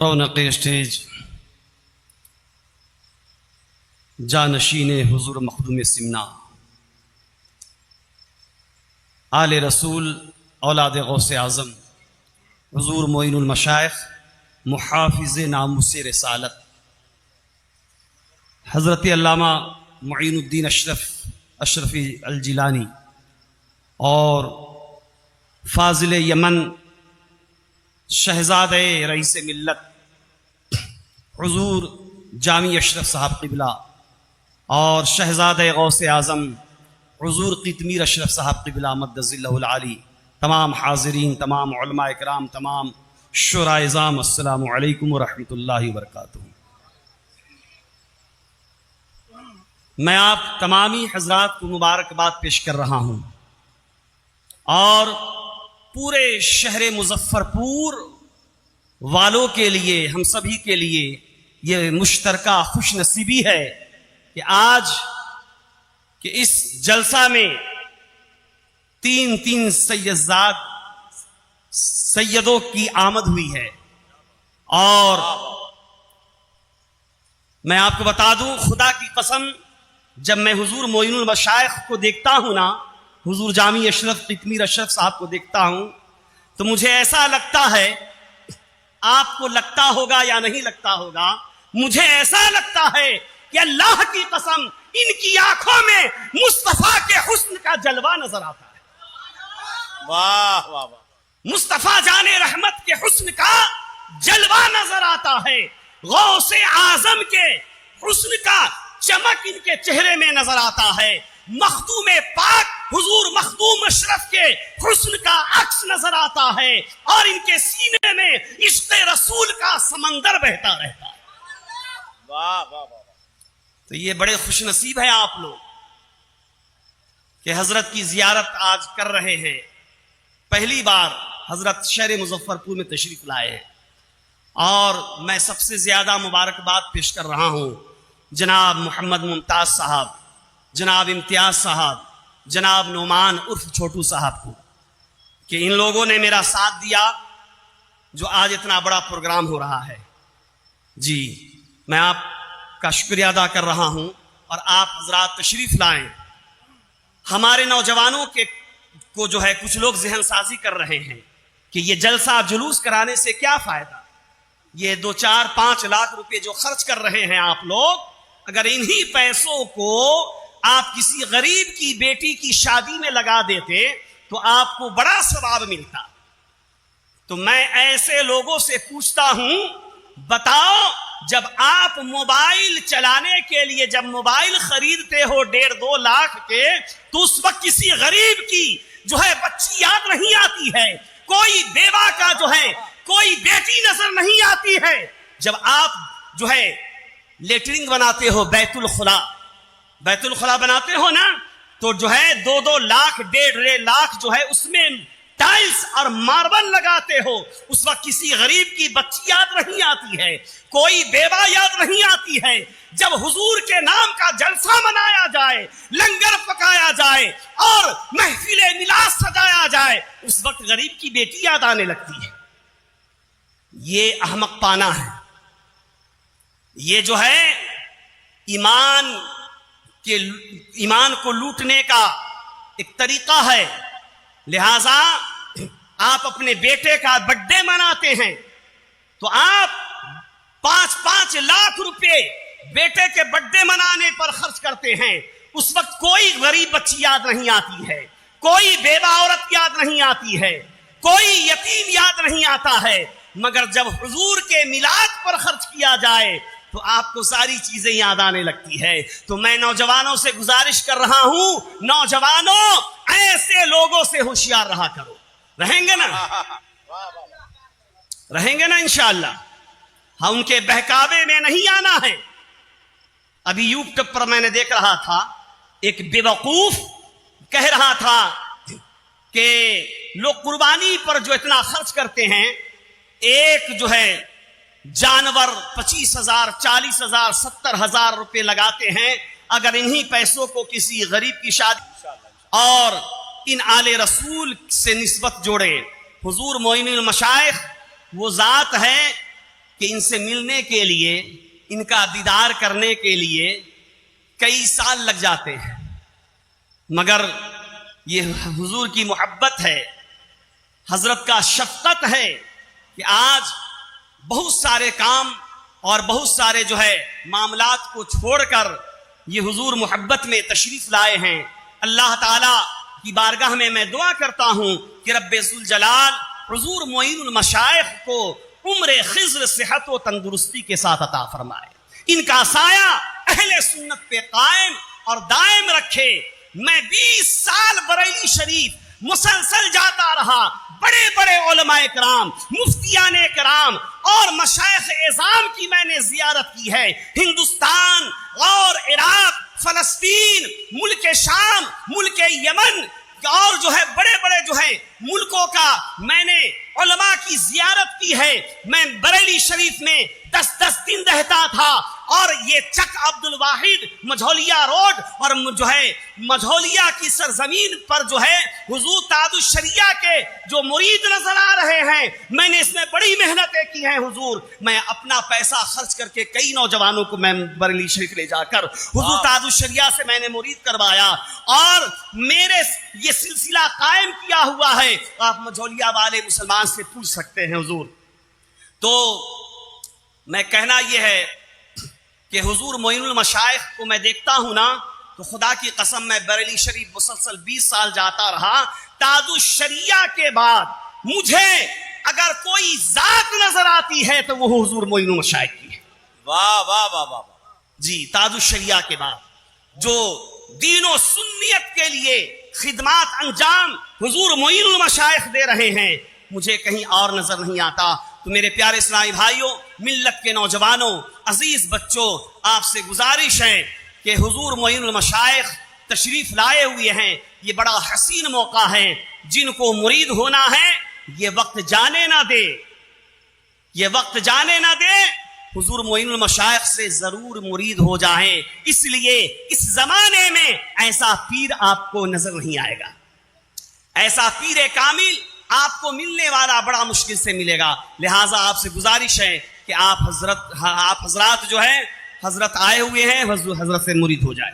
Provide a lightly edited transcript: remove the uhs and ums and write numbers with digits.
رونق اسٹیج جانشین حضور مخدوم سمنا آل رسول اولاد غوث اعظم حضور معین المشائخ محافظ ناموس رسالت حضرت علامہ معین الدین اشرفی الجیلانی اور فاضل یمن شہزادہ رئیس ملت حضور جامی اشرف صاحب قبلہ اور شہزادہ غوث اعظم حضور قطمیر اشرف صاحب قبلہ مدظ اللہ العالی، تمام حاضرین، تمام علماء اکرام، تمام شعراء اعظام، السلام علیکم ورحمۃ اللہ وبرکاتہ۔ میں آپ تمامی حضرات کو مبارکباد پیش کر رہا ہوں اور پورے شہر مظفر پور والوں کے لیے، ہم سبھی کے لیے یہ مشترکہ خوش نصیبی ہے کہ آج کہ اس جلسہ میں تین سیدوں کی آمد ہوئی ہے۔ اور میں آپ کو بتا دوں، خدا کی قسم، جب میں حضور معین المشائخ کو دیکھتا ہوں نا، حضور جامی اشرف قطمیر اشرف صاحب کو دیکھتا ہوں تو مجھے ایسا لگتا ہے، آپ کو لگتا ہوگا یا نہیں لگتا ہوگا، مجھے ایسا لگتا ہے کہ اللہ کی قسم ان کی آنکھوں میں مصطفیٰ کے حسن کا جلوہ نظر آتا ہے۔ واہ واہ واہ، مصطفیٰ جان رحمت کے حسن کا جلوہ نظر آتا ہے، غوث اعظم کے حسن کا چمک ان کے چہرے میں نظر آتا ہے، مخدوم پاک حضور مخدوم اشرف کے حسن کا عکس نظر آتا ہے، اور ان کے سینے میں عشق رسول کا سمندر بہتا رہتا ہے۔ واہ واہ واہ، تو یہ بڑے خوش نصیب ہیں آپ لوگ کہ حضرت کی زیارت آج کر رہے ہیں۔ پہلی بار حضرت شہر مظفر پور میں تشریف لائے ہیں، اور میں سب سے زیادہ مبارکباد پیش کر رہا ہوں جناب محمد ممتاز صاحب، جناب امتیاز صاحب، جناب نعمان عرف چھوٹو صاحب کو، کہ ان لوگوں نے میرا ساتھ دیا جو آج اتنا بڑا پروگرام ہو رہا ہے۔ جی، میں آپ کا شکریہ ادا کر رہا ہوں، اور آپ حضرات تشریف لائیں۔ ہمارے نوجوانوں کو جو ہے کچھ لوگ ذہن سازی کر رہے ہیں کہ یہ جلسہ جلوس کرانے سے کیا فائدہ، یہ 2-4-5 لاکھ روپے جو خرچ کر رہے ہیں آپ لوگ، اگر انہی پیسوں کو آپ کسی غریب کی بیٹی کی شادی میں لگا دیتے تو آپ کو بڑا ثواب ملتا۔ تو میں ایسے لوگوں سے پوچھتا ہوں، بتاؤ، جب آپ موبائل چلانے کے لیے جب موبائل خریدتے ہو 1.5-2 لاکھ کے، تو اس وقت کسی غریب کی جو ہے بچی یاد نہیں آتی ہے، کوئی بیوہ کا جو ہے کوئی بیٹی نظر نہیں آتی ہے۔ جب آپ جو ہے لیٹرنگ بناتے ہو، بیت الخلا بناتے ہو نا، تو جو ہے 2-2 لاکھ 1.5 لاکھ جو ہے اس میں ٹائلز اور ماربل لگاتے ہو، اس وقت کسی غریب کی بچی یاد نہیں آتی ہے، کوئی بیوہ یاد نہیں آتی ہے۔ جب حضور کے نام کا جلسہ منایا جائے، لنگر پکایا جائے اور محفل میلاد سجایا جائے، اس وقت غریب کی بیٹی یاد آنے لگتی ہے۔ یہ احمق پانا ہے، یہ جو ہے ایمان کو لوٹنے کا ایک طریقہ ہے۔ لہذا آپ اپنے بیٹے کا برتھ ڈے مناتے ہیں تو آپ 5-5 لاکھ روپے بیٹے کے برتھ ڈے منانے پر خرچ کرتے ہیں، اس وقت کوئی غریب بچی یاد نہیں آتی ہے، کوئی بیوہ عورت یاد نہیں آتی ہے، کوئی یتیم یاد نہیں آتا ہے، مگر جب حضور کے میلاد پر خرچ کیا جائے تو آپ کو ساری چیزیں یاد آنے لگتی ہے۔ تو میں نوجوانوں سے گزارش کر رہا ہوں، نوجوانوں، ایسے لوگوں سے ہوشیار رہا کرو۔ رہیں گے نا؟ رہیں گے نا انشاءاللہ؟ ہاں، ان کے بہکاوے میں نہیں آنا ہے۔ ابھی یوٹیوب پر میں نے دیکھ رہا تھا، ایک بیوقوف کہہ رہا تھا کہ لوگ قربانی پر جو اتنا خرچ کرتے ہیں، ایک جو ہے جانور 25,000 40,000 70,000 روپے لگاتے ہیں، اگر انہی پیسوں کو کسی غریب کی شادی اور ان آل رسول سے نسبت جوڑے۔ حضور معین المشائخ وہ ذات ہے کہ ان سے ملنے کے لیے، ان کا دیدار کرنے کے لیے کئی سال لگ جاتے ہیں، مگر یہ حضور کی محبت ہے، حضرت کا شفقت ہے کہ آج بہت سارے کام اور بہت سارے معاملات کو چھوڑ کر یہ حضور محبت میں تشریف لائے ہیں۔ اللہ تعالی کی بارگاہ میں دعا کرتا ہوں کہ رب ذوالجلال حضور معین المشائخ کو عمر خضر صحت و تندرستی کے ساتھ عطا فرمائے، ان کا سایہ اہل سنت پہ قائم اور دائم رکھے۔ میں 20 سال بریلی شریف مسلسل جاتا رہا، بڑے بڑے علماء کرام، مفتیان کرام اور مشائخ اعظام کی میں نے زیارت کی ہے۔ ہندوستان اور عراق، فلسطین، ملک شام، ملک یمن اور بڑے بڑے ملکوں کا میں نے علماء کی زیارت کی ہے۔ میں بریلی شریف میں 10 دن رہتا تھا، اور یہ چک عبد الواحد مجھولیا روڈ اور مجھولیا کی سرزمین پر حضور تاج الشریعہ کے جو مرید نظر آ رہے ہیں، میں نے اس میں بڑی محنتیں کی ہیں حضور۔ میں اپنا پیسہ خرچ کر کے کئی نوجوانوں کو میں بریلی شریف لے جا کر حضور تاج الشریعہ سے میں نے مرید کروایا، اور میرے یہ سلسلہ قائم کیا ہوا ہے۔ آپ مجھولیا والے مسلمان سے پوچھ سکتے ہیں حضور۔ تو میں کہنا یہ ہے کہ حضور معین المشائخ کو میں دیکھتا ہوں نا، تو خدا کی قسم میں بریلی شریف مسلسل 20 سال جاتا رہا۔ تاج الشریعہ کے بعد مجھے اگر کوئی ذات نظر آتی ہے تو وہ حضور معین المشائخ کی ہے۔ واہ واہ واہ واہ جی، تاج الشریعہ کے بعد جو دین و سنیت کے لیے خدمات انجام حضور معین المشائخ دے رہے ہیں، مجھے کہیں اور نظر نہیں آتا۔ تو میرے پیارے اسلامی بھائیوں، ملت کے نوجوانوں، عزیز بچوں، آپ سے گزارش ہے کہ حضور معین المشائخ تشریف لائے ہوئے ہیں۔ یہ بڑا حسین موقع ہے، جن کو مرید ہونا ہے یہ وقت جانے نہ دے، یہ وقت جانے نہ دے، حضور معین المشائخ سے ضرور مرید ہو جائیں۔ اس لیے اس زمانے میں ایسا پیر آپ کو نظر نہیں آئے گا، ایسا پیر کامل آپ کو ملنے والا بڑا مشکل سے ملے گا۔ لہٰذا آپ سے گزارش ہے کہ آپ حضرات حضرت آئے ہوئے ہیں، حضرت سے مرید ہو جائے۔